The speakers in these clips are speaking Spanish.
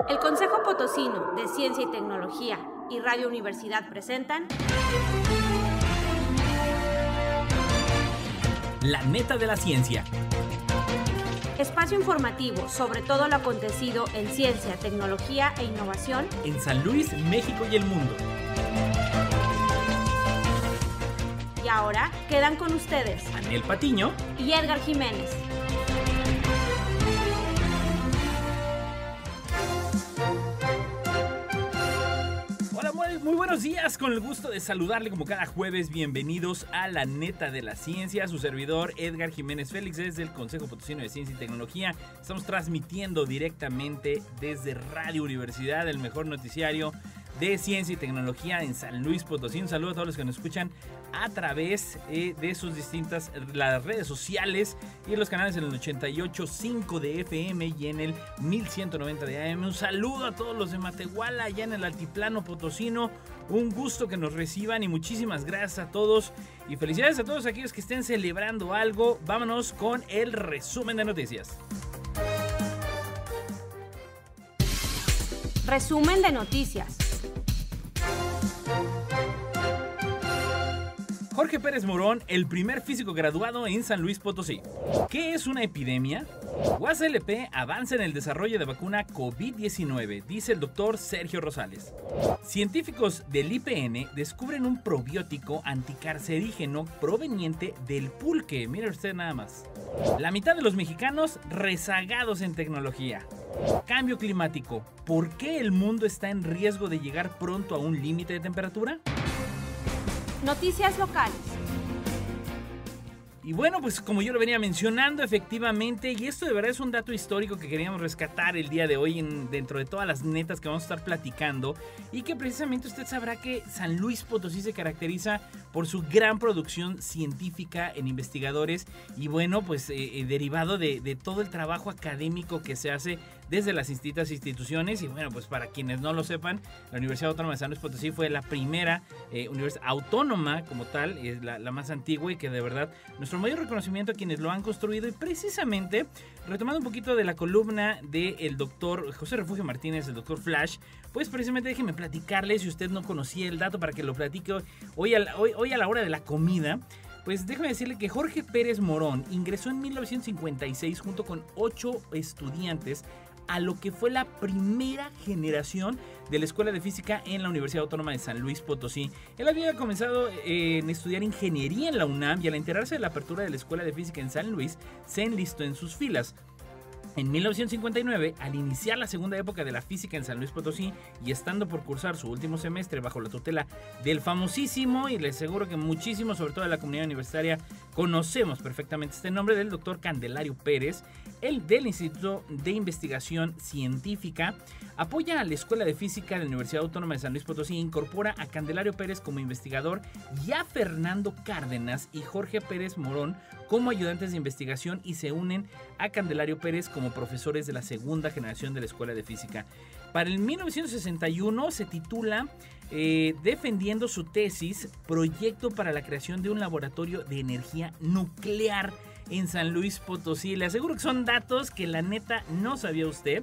El Consejo Potosino de Ciencia y Tecnología y Radio Universidad presentan La Neta de la Ciencia. Espacio informativo sobre todo lo acontecido en ciencia, tecnología e innovación En San Luis, México y el mundo. y ahora quedan con ustedes Anel Patiño. y Edgar Jiménez. Hola, muy buenos días, con el gusto de saludarle como cada jueves. Bienvenidos a La Neta de la Ciencia, su servidor Edgar Jiménez Félix desde el Consejo Potosino de Ciencia y Tecnología. Estamos transmitiendo directamente desde Radio Universidad, el mejor noticiario de ciencia y tecnología en San Luis Potosí. Un saludo a todos los que nos escuchan a través de sus distintas las redes sociales y en los canales en el 88.5 de FM y en el 1190 de AM. Un saludo a todos los de Matehuala, allá en el altiplano potosino. Un gusto que nos reciban y muchísimas gracias a todos y felicidades a todos aquellos que estén celebrando algo. Vámonos con el resumen de noticias. Resumen de noticias. Jorge Pérez Morón, el primer físico graduado en San Luis Potosí. ¿Qué es una epidemia? UASLP avanza en el desarrollo de vacuna COVID-19, dice el doctor Sergio Rosales. Científicos del IPN descubren un probiótico anticarcerígeno proveniente del pulque. Mire usted nada más. La mitad de los mexicanos rezagados en tecnología. Cambio climático. ¿Por qué el mundo está en riesgo de llegar pronto a un límite de temperatura? Noticias locales. Y bueno, pues como yo lo venía mencionando, efectivamente, y esto de verdad es un dato histórico que queríamos rescatar el día de hoy dentro de todas las netas que vamos a estar platicando, y que precisamente usted sabrá que San Luis Potosí se caracteriza por su gran producción científica en investigadores y bueno, pues derivado de todo el trabajo académico que se hace desde las distintas instituciones. Y bueno, pues para quienes no lo sepan, la Universidad Autónoma de San Luis Potosí fue la primera universidad autónoma como tal, es la más antigua, y que de verdad nuestro mayor reconocimiento a quienes lo han construido. Y precisamente, retomando un poquito de la columna del doctor José Refugio Martínez, el doctor Flash, pues precisamente déjeme platicarle, si usted no conocía el dato, para que lo platique hoy a la hora de la comida. Pues déjame decirle que Jorge Pérez Morón ingresó en 1956 junto con 8 estudiantes a lo que fue la primera generación de la Escuela de Física en la Universidad Autónoma de San Luis Potosí. Él había comenzado en estudiar ingeniería en la UNAM y al enterarse de la apertura de la Escuela de Física en San Luis, se enlistó en sus filas. En 1959, al iniciar la segunda época de la física en San Luis Potosí y estando por cursar su último semestre bajo la tutela del famosísimo, y les aseguro que muchísimo, sobre todo de la comunidad universitaria, conocemos perfectamente este nombre, del doctor Candelario Pérez, el del Instituto de Investigación Científica, apoya a la Escuela de Física de la Universidad Autónoma de San Luis Potosí e incorpora a Candelario Pérez como investigador y a Fernando Cárdenas y Jorge Pérez Morón como ayudantes de investigación, y se unen a Candelario Pérez como profesores de la segunda generación de la Escuela de Física. Para el 1961 se titula defendiendo su tesis, proyecto para la creación de un laboratorio de energía nuclear en San Luis Potosí. Le aseguro que son datos que la neta no sabía usted.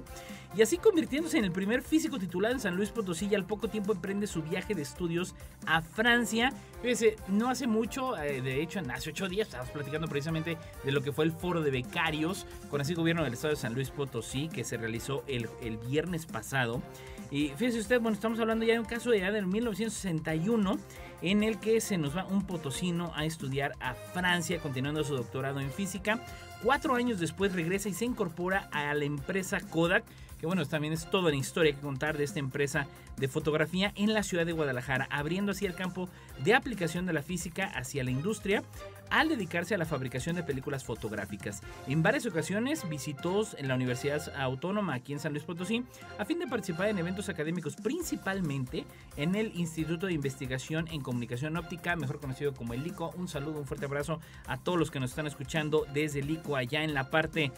Y así convirtiéndose en el primer físico titulado en San Luis Potosí, y al poco tiempo emprende su viaje de estudios a Francia. Fíjese, no hace mucho, de hecho hace 8 días estábamos platicando precisamente de lo que fue el foro de becarios con así gobierno del estado de San Luis Potosí, que se realizó el viernes pasado. Y fíjese usted, bueno, estamos hablando ya de un caso de del 1961 en el que se nos va un potosino a estudiar a Francia, continuando su doctorado en física. 4 años después regresa y se incorpora a la empresa Kodak, que bueno, también es toda una historia que contar de esta empresa de fotografía en la ciudad de Guadalajara, abriendo así el campo de aplicación de la física hacia la industria al dedicarse a la fabricación de películas fotográficas. En varias ocasiones visitó en la Universidad Autónoma aquí en San Luis Potosí a fin de participar en eventos académicos, principalmente en el Instituto de Investigación en Comunicación Óptica, mejor conocido como el ICO. Un saludo, un fuerte abrazo a todos los que nos están escuchando desde el ICO, allá en la parte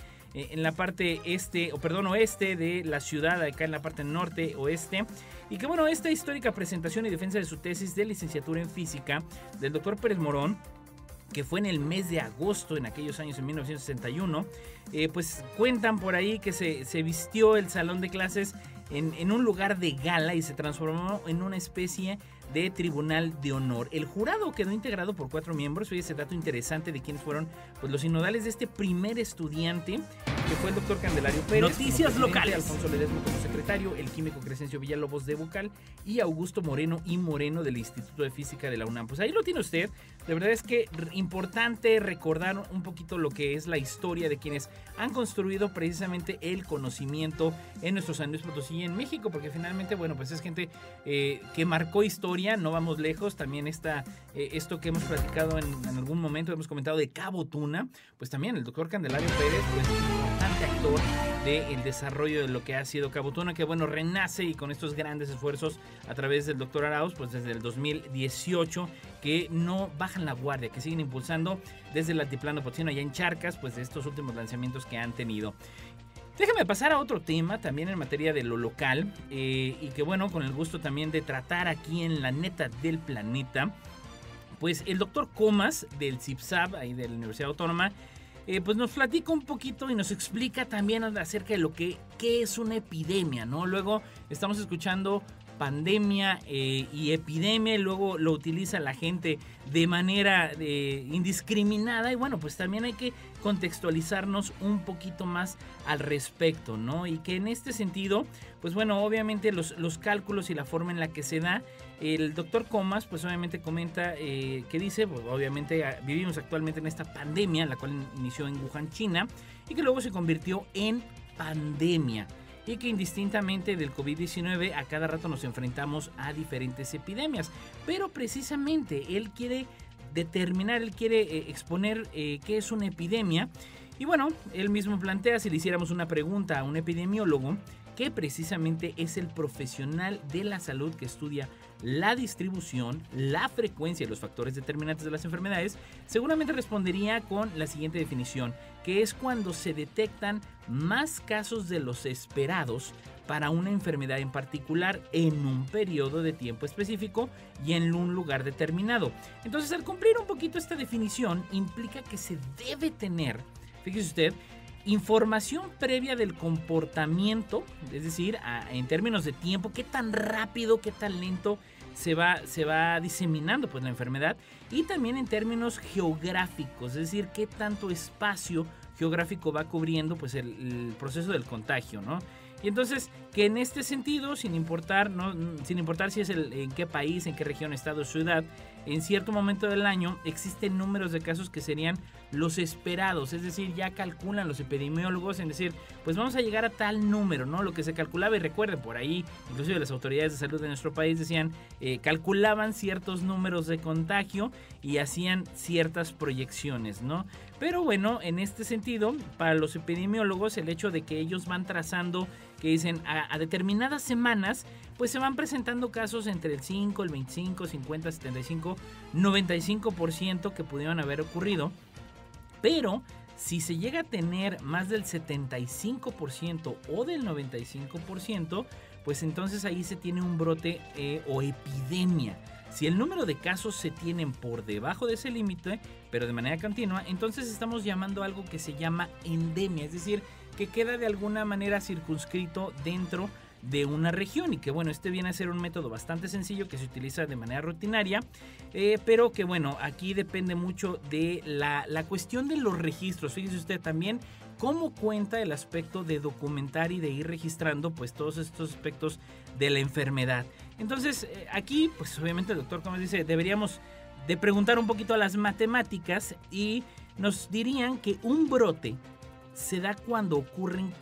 oeste de la ciudad, acá en la parte norte oeste. Y que bueno, esta histórica presentación y defensa de su tesis de licenciatura en física del doctor Pérez Morón, que fue en el mes de agosto, en aquellos años, en 1961, pues cuentan por ahí que se vistió el salón de clases en un lugar de gala y se transformó en una especie de tribunal de honor. El jurado quedó integrado por 4 miembros. Oye, ese dato interesante de quiénes fueron pues los sinodales de este primer estudiante, que fue el doctor Candelario Pérez. Noticias locales. Alfonso Ledesma como secretario, el químico Crescencio Villalobos de Vocal y Augusto Moreno y Moreno del Instituto de Física de la UNAM. Pues ahí lo tiene usted. De verdad es que importante recordar un poquito lo que es la historia de quienes han construido precisamente el conocimiento en nuestro San Luis Potosí y en México, porque finalmente, bueno, pues es gente que marcó historia. No vamos lejos, también está esto que hemos platicado en algún momento, hemos comentado de Cabo Tuna, pues también el doctor Candelario Pérez, pues importante actor del desarrollo de lo que ha sido Cabo Tuna, que bueno, renace y con estos grandes esfuerzos a través del doctor Arauz, pues desde el 2018, que no bajan la guardia, que siguen impulsando desde el altiplano potosino allá en Charcas, pues de estos últimos lanzamientos que han tenido. Déjame pasar a otro tema también en materia de lo local y que bueno, con el gusto también de tratar aquí en la neta del planeta, pues el doctor Comas del CIPSAB, ahí de la Universidad Autónoma, pues nos platica un poquito y nos explica también acerca de lo qué es una epidemia, ¿no? Luego estamos escuchando pandemia y epidemia, y luego lo utiliza la gente de manera indiscriminada, y bueno, pues también hay que contextualizarnos un poquito más al respecto, ¿no? Y que en este sentido, pues bueno, obviamente los cálculos y la forma en la que se da, el doctor Comas, pues obviamente comenta que dice, pues obviamente vivimos actualmente en esta pandemia, la cual inició en Wuhan, China, y que luego se convirtió en pandemia. Y que indistintamente del COVID-19 a cada rato nos enfrentamos a diferentes epidemias. Pero precisamente él quiere determinar, él quiere exponer qué es una epidemia. Y bueno, él mismo plantea, si le hiciéramos una pregunta a un epidemiólogo, que precisamente es el profesional de la salud que estudia la distribución, la frecuencia y los factores determinantes de las enfermedades, seguramente respondería con la siguiente definición, que es cuando se detectan más casos de los esperados para una enfermedad en particular en un periodo de tiempo específico y en un lugar determinado. Entonces, al cumplir un poquito esta definición, implica que se debe tener, fíjese usted, información previa del comportamiento, es decir, en términos de tiempo, qué tan rápido, qué tan lento se va diseminando pues la enfermedad, y también en términos geográficos, es decir, qué tanto espacio geográfico va cubriendo pues el proceso del contagio, ¿no? Y entonces, que en este sentido, sin importar si es en qué país, en qué región, estado o ciudad, en cierto momento del año existen números de casos que serían los esperados, es decir, ya calculan los epidemiólogos en decir, pues vamos a llegar a tal número, ¿no? Lo que se calculaba, y recuerden, por ahí, inclusive las autoridades de salud de nuestro país decían, calculaban ciertos números de contagio y hacían ciertas proyecciones, ¿no? Pero bueno, en este sentido, para los epidemiólogos, el hecho de que ellos van trazando, que dicen a determinadas semanas, pues se van presentando casos entre el 5, el 25, 50, 75, 95% que pudieron haber ocurrido. Pero si se llega a tener más del 75% o del 95%, pues entonces ahí se tiene un brote o epidemia. Si el número de casos se tienen por debajo de ese límite, pero de manera continua, entonces estamos llamando algo que se llama endemia, es decir, que queda de alguna manera circunscrito dentro de una región, y que bueno, este viene a ser un método bastante sencillo que se utiliza de manera rutinaria, pero que bueno, aquí depende mucho de la cuestión de los registros. Fíjese usted también cómo cuenta el aspecto de documentar y de ir registrando pues todos estos aspectos de la enfermedad. Entonces aquí pues obviamente el doctor, como dice, deberíamos de preguntar un poquito a las matemáticas, y nos dirían que un brote se da cuando ocurren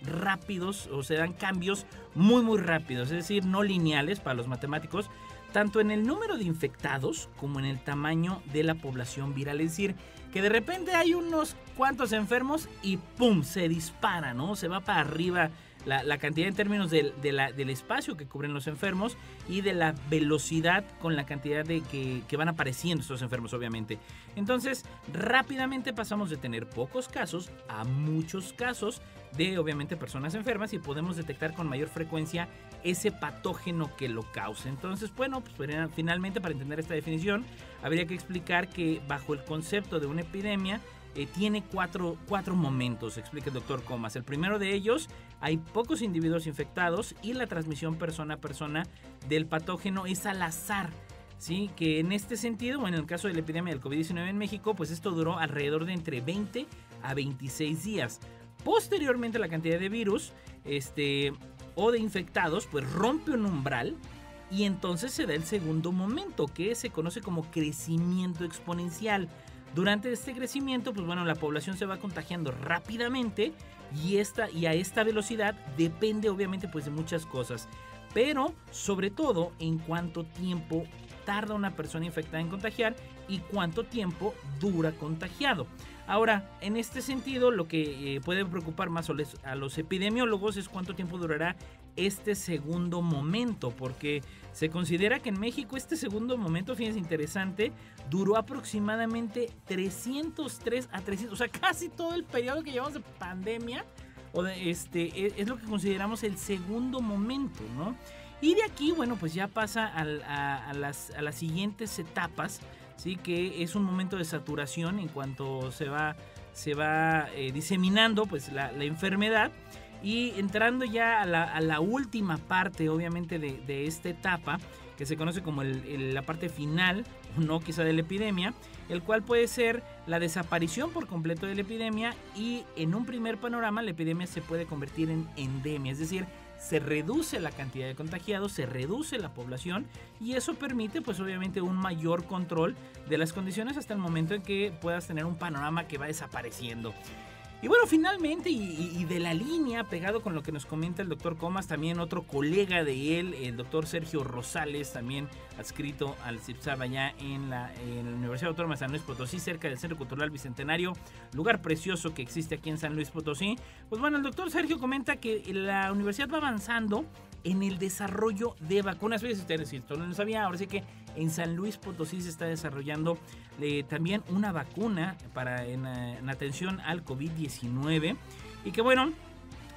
rápidos o se dan cambios muy rápidos, es decir, no lineales para los matemáticos, tanto en el número de infectados como en el tamaño de la población viral, es decir, que de repente hay unos cuantos enfermos y ¡pum!, se dispara, ¿no? Se va para arriba la cantidad en términos del espacio que cubren los enfermos y de la velocidad con la cantidad de que van apareciendo estos enfermos, obviamente. Entonces, rápidamente pasamos de tener pocos casos a muchos casos de, obviamente, personas enfermas, y podemos detectar con mayor frecuencia ese patógeno que lo causa. Entonces, bueno, pues finalmente, para entender esta definición, habría que explicar que bajo el concepto de una epidemia, tiene cuatro momentos, explica el doctor Comas. El primero de ellos, hay pocos individuos infectados y la transmisión persona a persona del patógeno es al azar. Sí, que en este sentido, bueno, en el caso de la epidemia del COVID-19 en México, pues esto duró alrededor de entre 20 a 26 días. Posteriormente, la cantidad de virus o de infectados pues rompe un umbral y entonces se da el segundo momento, que se conoce como crecimiento exponencial. Durante este crecimiento, pues bueno, la población se va contagiando rápidamente y a esta velocidad depende obviamente pues de muchas cosas, pero sobre todo en cuánto tiempo tarda una persona infectada en contagiar y cuánto tiempo dura contagiado. Ahora, en este sentido, lo que puede preocupar más a los epidemiólogos es cuánto tiempo durará este segundo momento, porque se considera que en México este segundo momento, fíjense, interesante, duró aproximadamente 303 a 300, o sea, casi todo el periodo que llevamos de pandemia, es lo que consideramos el segundo momento, ¿no? Y de aquí, bueno, pues ya pasa a las siguientes etapas, ¿sí? Que es un momento de saturación en cuanto se va diseminando pues la enfermedad, y entrando ya a la última parte, obviamente, de esta etapa, que se conoce como la parte final, no quizá de la epidemia, el cual puede ser la desaparición por completo de la epidemia, y en un primer panorama la epidemia se puede convertir en endemia, es decir, se reduce la cantidad de contagiados, se reduce la población, y eso permite pues obviamente un mayor control de las condiciones hasta el momento en que puedas tener un panorama que va desapareciendo. Y bueno, finalmente, y de la línea, pegado con lo que nos comenta el doctor Comas, también otro colega de él, el doctor Sergio Rosales, también adscrito al CIPSAB allá en la Universidad Autónoma de San Luis Potosí, cerca del Centro Cultural Bicentenario, lugar precioso que existe aquí en San Luis Potosí. Pues bueno, el doctor Sergio comenta que la universidad va avanzando en el desarrollo de vacunas. Fíjense ustedes, si esto no lo sabía, ahora sí que en San Luis Potosí se está desarrollando también una vacuna en atención al COVID-19, y que bueno,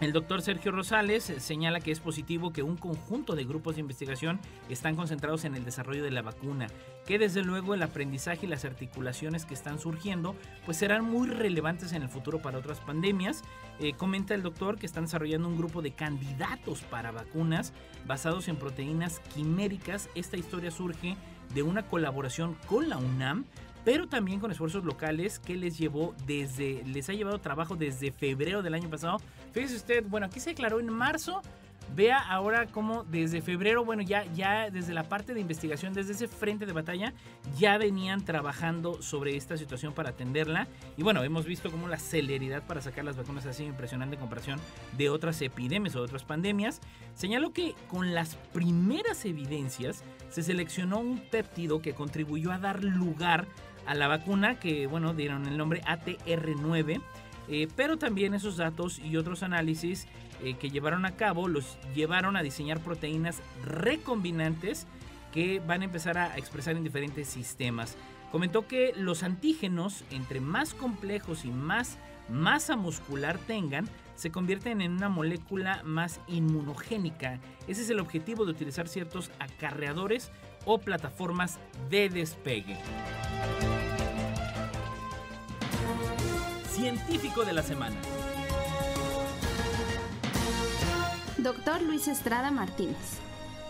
el doctor Sergio Rosales señala que es positivo que un conjunto de grupos de investigación están concentrados en el desarrollo de la vacuna, que desde luego el aprendizaje y las articulaciones que están surgiendo pues serán muy relevantes en el futuro para otras pandemias. Comenta el doctor que están desarrollando un grupo de candidatos para vacunas basados en proteínas quiméricas. Esta historia surge de una colaboración con la UNAM, pero también con esfuerzos locales que les ha llevado trabajo desde febrero del año pasado. Fíjese usted, bueno, aquí se declaró en marzo. Vea ahora cómo desde febrero, bueno, ya desde la parte de investigación, desde ese frente de batalla, ya venían trabajando sobre esta situación para atenderla. Y bueno, hemos visto cómo la celeridad para sacar las vacunas ha sido impresionante en comparación de otras epidemias o de otras pandemias. Señaló que con las primeras evidencias se seleccionó un péptido que contribuyó a dar lugar a la vacuna, que bueno, dieron el nombre ATR9, pero también esos datos y otros análisis que llevaron a cabo los llevaron a diseñar proteínas recombinantes que van a empezar a expresar en diferentes sistemas. Comentó que los antígenos, entre más complejos y más masa muscular tengan, se convierten en una molécula más inmunogénica. Ese es el objetivo de utilizar ciertos acarreadores o plataformas de despegue. Científico de la semana. Doctor Luis Estrada Martínez.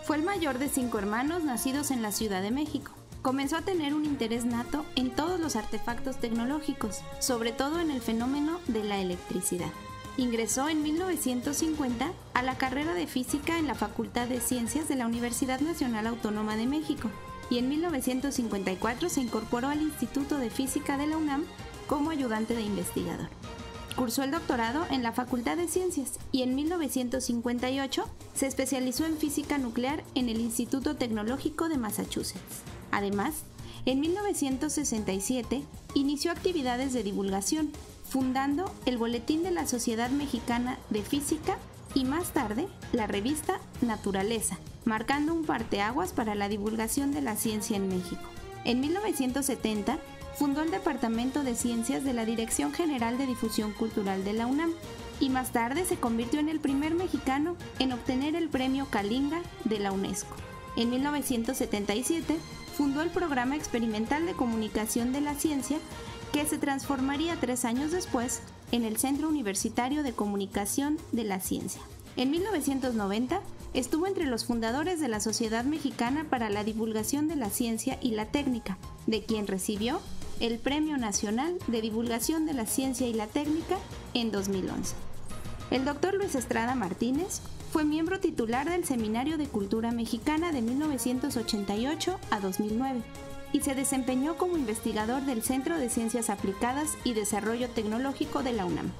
Fue el mayor de 5 hermanos nacidos en la Ciudad de México. Comenzó a tener un interés nato en todos los artefactos tecnológicos, sobre todo en el fenómeno de la electricidad. Ingresó en 1950 a la carrera de física en la Facultad de Ciencias de la Universidad Nacional Autónoma de México, y en 1954 se incorporó al Instituto de Física de la UNAM como ayudante de investigador. Cursó el doctorado en la Facultad de Ciencias y en 1958 se especializó en física nuclear en el Instituto Tecnológico de Massachusetts. Además, en 1967 inició actividades de divulgación, fundando el Boletín de la Sociedad Mexicana de Física y más tarde la revista Naturaleza, marcando un parteaguas para la divulgación de la ciencia en México. En 1970 fundó el Departamento de Ciencias de la Dirección General de Difusión Cultural de la UNAM y más tarde se convirtió en el primer mexicano en obtener el Premio Kalinga de la UNESCO. En 1977 fundó el Programa Experimental de Comunicación de la Ciencia que se transformaría 3 años después en el Centro Universitario de Comunicación de la Ciencia. En 1990 estuvo entre los fundadores de la Sociedad Mexicana para la Divulgación de la Ciencia y la Técnica, de quien recibió el Premio Nacional de Divulgación de la Ciencia y la Técnica en 2011. El Dr. Luis Estrada Martínez fue miembro titular del Seminario de Cultura Mexicana de 1988 a 2009 y se desempeñó como investigador del Centro de Ciencias Aplicadas y Desarrollo Tecnológico de la UNAM,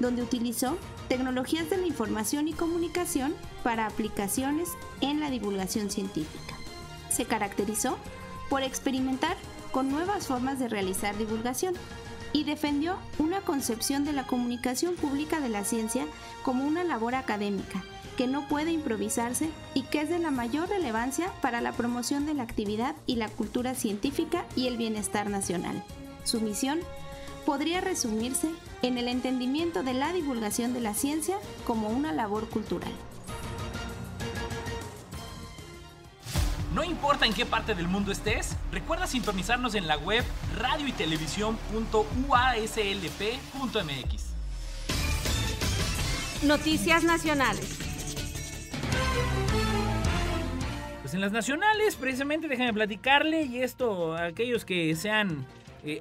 donde utilizó tecnologías de la información y comunicación para aplicaciones en la divulgación científica. Se caracterizó por experimentar con nuevas formas de realizar divulgación y defendió una concepción de la comunicación pública de la ciencia como una labor académica que no puede improvisarse y que es de la mayor relevancia para la promoción de la actividad y la cultura científica y el bienestar nacional. Su misión podría resumirse en el entendimiento de la divulgación de la ciencia como una labor cultural. No importa en qué parte del mundo estés, recuerda sintonizarnos en la web radioytelevisión.uaslp.mx. Noticias nacionales. Pues en las nacionales, precisamente, déjenme platicarle, y esto, a aquellos que sean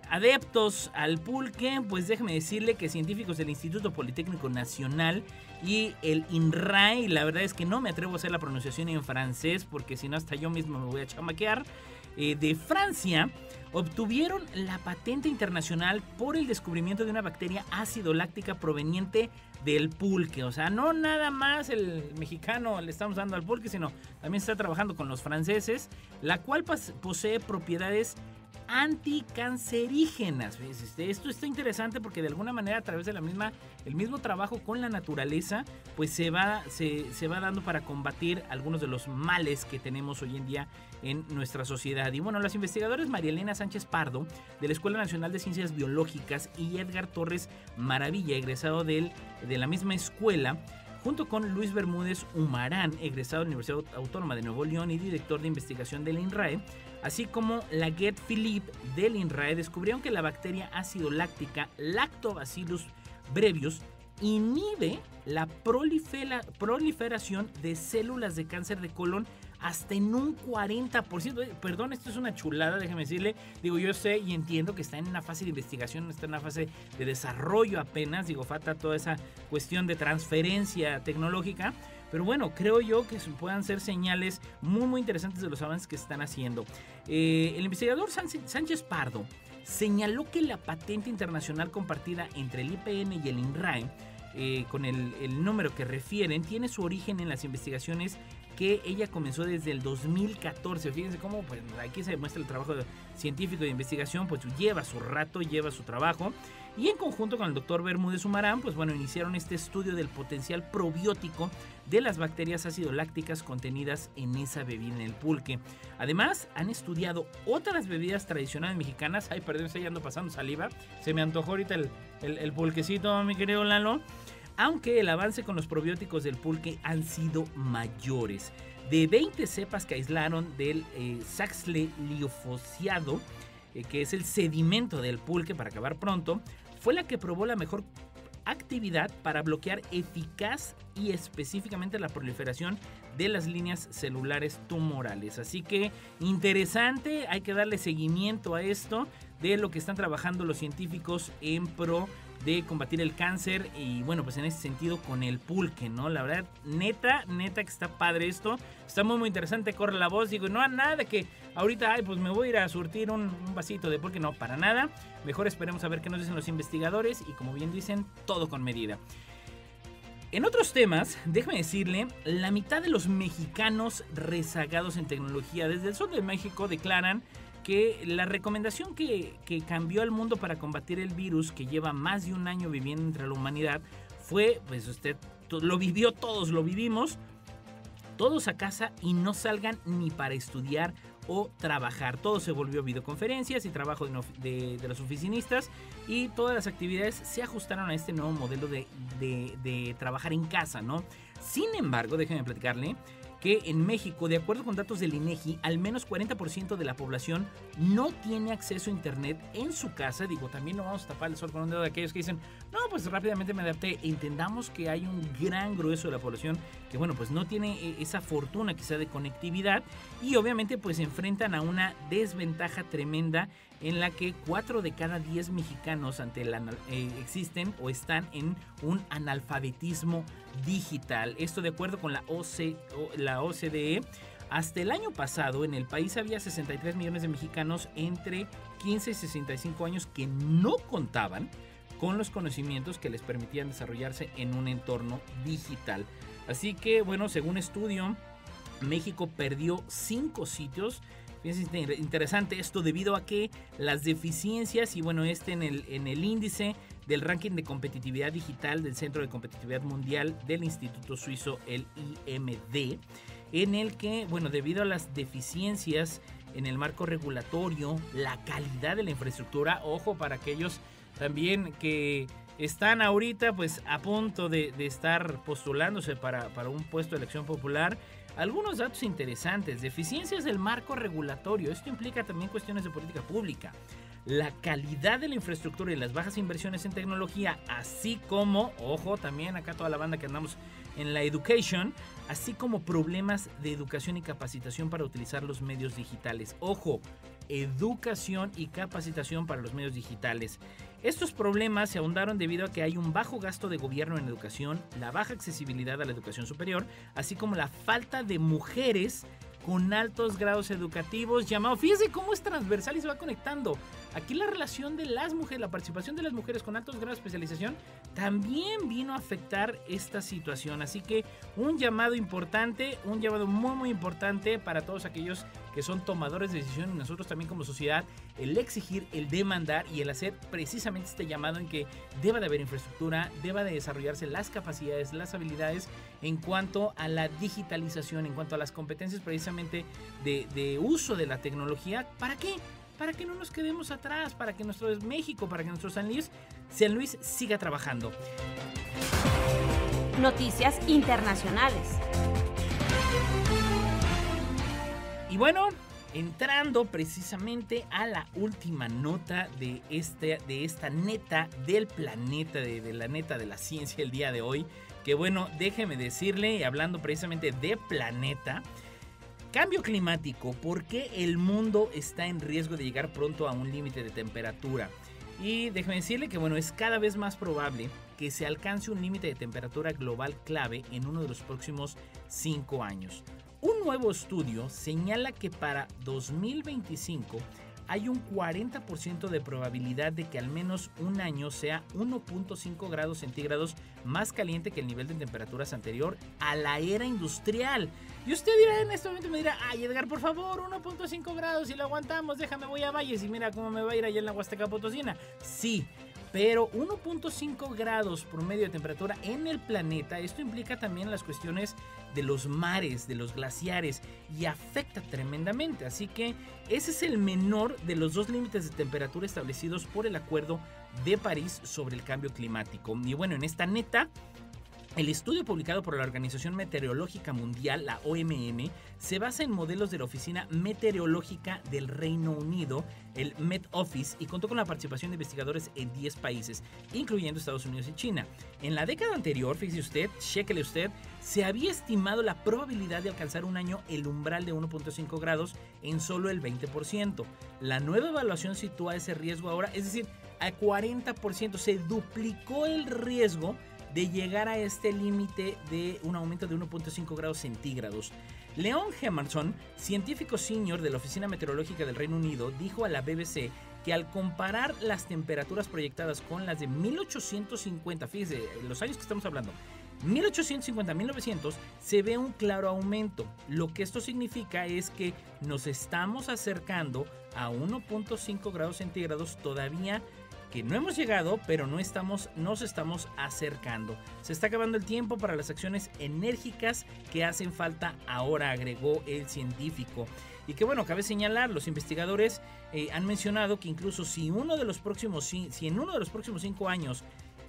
adeptos al pulque, pues déjeme decirle que científicos del Instituto Politécnico Nacional y el INRAE, y la verdad es que no me atrevo a hacer la pronunciación en francés porque si no hasta yo mismo me voy a chamaquear, de Francia, obtuvieron la patente internacional por el descubrimiento de una bacteria ácido láctica proveniente del pulque. O sea, no nada más el mexicano le estamos dando al pulque, sino también está trabajando con los franceses, la cual posee propiedades anticancerígenas. Esto está interesante porque de alguna manera a través de el mismo trabajo con la naturaleza, pues se va dando para combatir algunos de los males que tenemos hoy en día en nuestra sociedad. Y bueno, los investigadores María Elena Sánchez Pardo de la Escuela Nacional de Ciencias Biológicas y Edgar Torres Maravilla, egresado de la misma escuela, junto con Luis Bermúdez Humarán, egresado de la Universidad Autónoma de Nuevo León y director de investigación del INRAE, así como Laguet Philippe del INRAE, descubrieron que la bacteria ácido láctica Lactobacillus brevius inhibe la proliferación de células de cáncer de colon hasta en un 40%. Perdón, esto es una chulada, déjeme decirle. Digo, yo sé y entiendo que está en una fase de investigación, está en una fase de desarrollo apenas. Digo, falta toda esa cuestión de transferencia tecnológica. Pero bueno, creo yo que puedan ser señales muy, muy interesantes de los avances que se están haciendo. El investigador Sánchez Pardo señaló que la patente internacional compartida entre el IPN y el INRAE, con el número que refieren, tiene su origen en las investigaciones que ella comenzó desde el 2014. Fíjense cómo pues, aquí se demuestra el trabajo científico de investigación, pues lleva su rato, lleva su trabajo. Y en conjunto con el doctor Bermúdez Humarán, pues bueno, iniciaron este estudio del potencial probiótico de las bacterias ácido-lácticas contenidas en esa bebida, en el pulque. Además, han estudiado otras bebidas tradicionales mexicanas. Ay, perdón, ya ando pasando saliva. Se me antojó ahorita el pulquecito, mi querido Lalo. Aunque el avance con los probióticos del pulque han sido mayores. De 20 cepas que aislaron del Saxleliofociado, que es el sedimento del pulque, para acabar pronto, fue la que probó la mejor actividad para bloquear eficaz y específicamente la proliferación de las líneas celulares tumorales. Así que interesante, hay que darle seguimiento a esto de lo que están trabajando los científicos en pro de combatir el cáncer y bueno, pues en ese sentido con el pulque, ¿no? La verdad, neta que está padre esto, está muy muy interesante, corre la voz, digo, no, nada de que ahorita, ay, pues me voy a ir a surtir un vasito de pulque, no, para nada, mejor esperemos a ver qué nos dicen los investigadores y como bien dicen, todo con medida. En otros temas, déjame decirle, la mitad de los mexicanos rezagados en tecnología desde el sur de México declaran que la recomendación que cambió al mundo para combatir el virus que lleva más de un año viviendo entre la humanidad fue, pues usted lo vivió, todos lo vivimos, todos a casa y no salgan ni para estudiar o trabajar. Todo se volvió videoconferencias y trabajo de los oficinistas y todas las actividades se ajustaron a este nuevo modelo de trabajar en casa, ¿no? Sin embargo, déjenme platicarle que en México, de acuerdo con datos del INEGI, al menos 40% de la población no tiene acceso a internet en su casa. Digo, también no vamos a tapar el sol con un dedo de aquellos que dicen, no, pues rápidamente me adapté. Entendamos que hay un gran grueso de la población que, bueno, pues no tiene esa fortuna quizá de conectividad y obviamente pues se enfrentan a una desventaja tremenda en la que 4 de cada 10 mexicanos existen o están en un analfabetismo digital. Esto de acuerdo con la OCDE. Hasta el año pasado en el país había 63 millones de mexicanos entre 15 y 65 años que no contaban con los conocimientos que les permitían desarrollarse en un entorno digital. Así que, bueno, según estudio, México perdió 5 sitios. Fíjense, interesante esto debido a que las deficiencias y bueno, en el índice del ranking de competitividad digital del Centro de Competitividad Mundial del Instituto Suizo, el IMD, en el que, bueno, debido a las deficiencias en el marco regulatorio, la calidad de la infraestructura, ojo para aquellos también que están ahorita pues a punto de estar postulándose para un puesto de elección popular. Algunos datos interesantes: deficiencias del marco regulatorio. Esto implica también cuestiones de política pública. La calidad de la infraestructura y las bajas inversiones en tecnología, así como, ojo, también acá toda la banda que andamos en la education, así como problemas de educación y capacitación para utilizar los medios digitales. Ojo, educación y capacitación para los medios digitales. Estos problemas se ahondaron debido a que hay un bajo gasto de gobierno en educación, la baja accesibilidad a la educación superior, así como la falta de mujeres con altos grados educativos llamado, fíjese cómo es transversal y se va conectando. Aquí la relación de las mujeres, la participación de las mujeres con altos grados de especialización también vino a afectar esta situación. Así que un llamado importante, un llamado muy importante para todos aquellos que son tomadores de decisión y nosotros también como sociedad, el exigir, el demandar y el hacer precisamente este llamado en que deba de haber infraestructura, deba de desarrollarse las capacidades, las habilidades en cuanto a la digitalización, en cuanto a las competencias precisamente de uso de la tecnología. ¿Para qué? Para que no nos quedemos atrás, para que nuestro México, para que nuestro San Luis siga trabajando. Noticias internacionales. Y bueno, entrando precisamente a la última nota de esta neta del planeta, de la neta de la ciencia el día de hoy, que bueno, déjeme decirle, hablando precisamente de planeta, cambio climático, ¿por qué el mundo está en riesgo de llegar pronto a un límite de temperatura? Y déjeme decirle que bueno, es cada vez más probable que se alcance un límite de temperatura global clave en uno de los próximos 5 años. Un nuevo estudio señala que para 2025 hay un 40% de probabilidad de que al menos un año sea 1.5 grados centígrados más caliente que el nivel de temperaturas anterior a la era industrial. Y usted dirá en este momento, me dirá, ay Edgar, por favor, 1.5 grados, si lo aguantamos, déjame, voy a Valles y mira cómo me va a ir allá en la Huasteca Potosina. Sí, pero 1.5 grados promedio de temperatura en el planeta, esto implica también las cuestiones de los mares, de los glaciares, y afecta tremendamente. Así que ese es el menor de los 2 límites de temperatura establecidos por el Acuerdo de París sobre el cambio climático. Y bueno, en esta neta, el estudio publicado por la Organización Meteorológica Mundial, la OMM, se basa en modelos de la Oficina Meteorológica del Reino Unido, el Met Office, y contó con la participación de investigadores en 10 países, incluyendo Estados Unidos y China. En la década anterior, fíjese usted, chéquele usted, se había estimado la probabilidad de alcanzar un año el umbral de 1.5 grados en solo el 20%. La nueva evaluación sitúa ese riesgo ahora, es decir, al 40%, se duplicó el riesgo de llegar a este límite de un aumento de 1.5 grados centígrados. Leon Hemerson, científico senior de la Oficina Meteorológica del Reino Unido, dijo a la BBC que al comparar las temperaturas proyectadas con las de 1850, fíjese, los años que estamos hablando, 1850-1900, se ve un claro aumento. Lo que esto significa es que nos estamos acercando a 1.5 grados centígrados todavía, que no hemos llegado, pero nos estamos acercando. Se está acabando el tiempo para las acciones enérgicas que hacen falta ahora, agregó el científico. Y que bueno, cabe señalar, los investigadores han mencionado que incluso si en uno de los próximos 5 años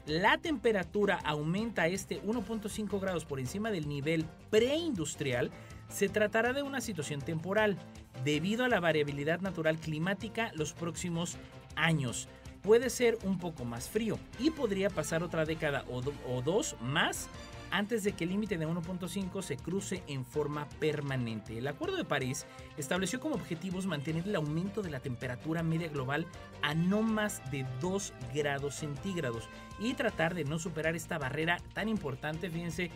la temperatura aumenta 1.5 grados por encima del nivel preindustrial, se tratará de una situación temporal, debido a la variabilidad natural climática los próximos años. Puede ser un poco más frío y podría pasar otra década o dos más antes de que el límite de 1.5 se cruce en forma permanente. El Acuerdo de París estableció como objetivos mantener el aumento de la temperatura media global a no más de 2 grados centígrados y tratar de no superar esta barrera tan importante. Fíjense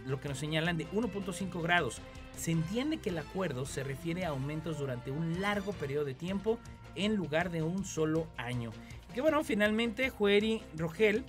lo que nos señalan de 1.5 grados. Se entiende que el acuerdo se refiere a aumentos durante un largo periodo de tiempo en lugar de un solo año. Y que bueno, finalmente Joeri Rogel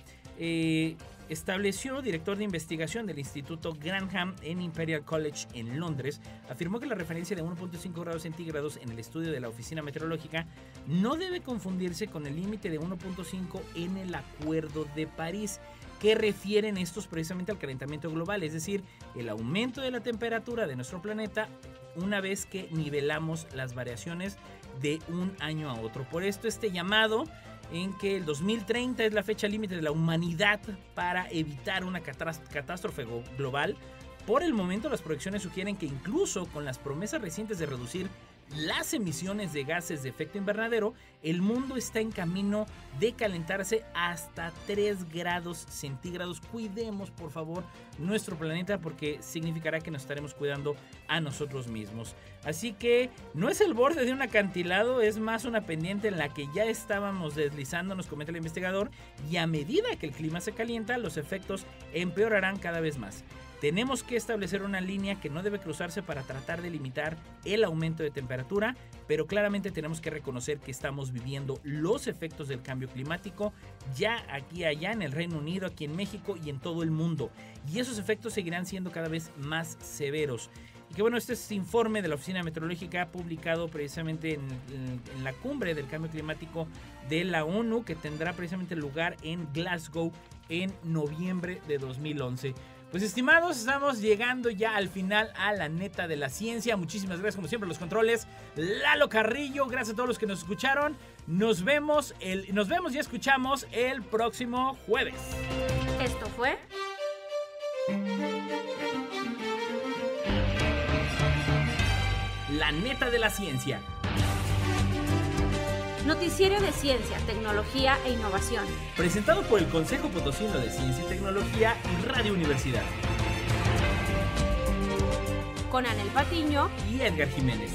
director de investigación del Instituto Grantham en Imperial College en Londres, afirmó que la referencia de 1.5 grados centígrados en el estudio de la Oficina Meteorológica no debe confundirse con el límite de 1.5 en el Acuerdo de París, que refieren estos precisamente al calentamiento global, es decir, el aumento de la temperatura de nuestro planeta una vez que nivelamos las variaciones de un año a otro. Por esto este llamado en que el 2030 es la fecha límite de la humanidad para evitar una catástrofe global. Por el momento las proyecciones sugieren que incluso con las promesas recientes de reducir las emisiones de gases de efecto invernadero, el mundo está en camino de calentarse hasta 3 grados centígrados. Cuidemos, por favor, nuestro planeta, porque significará que nos estaremos cuidando a nosotros mismos. Así que no es el borde de un acantilado, es más una pendiente en la que ya estábamos deslizando, nos comenta el investigador, y a medida que el clima se calienta, los efectos empeorarán cada vez más. Tenemos que establecer una línea que no debe cruzarse para tratar de limitar el aumento de temperatura, pero claramente tenemos que reconocer que estamos viviendo los efectos del cambio climático ya aquí, allá en el Reino Unido, aquí en México y en todo el mundo. Y esos efectos seguirán siendo cada vez más severos. Y que bueno, este es informe de la Oficina Meteorológica publicado precisamente en la cumbre del cambio climático de la ONU, que tendrá precisamente lugar en Glasgow en noviembre de 2011. Pues estimados, estamos llegando ya al final a la neta de la ciencia. Muchísimas gracias como siempre a los controles. Lalo Carrillo, gracias a todos los que nos escucharon. Nos vemos y escuchamos el próximo jueves. Esto fue La neta de la ciencia. Noticiero de ciencia, tecnología e innovación. Presentado por el Consejo Potosino de Ciencia y Tecnología y Radio Universidad. Con Anel Patiño y Edgar Jiménez.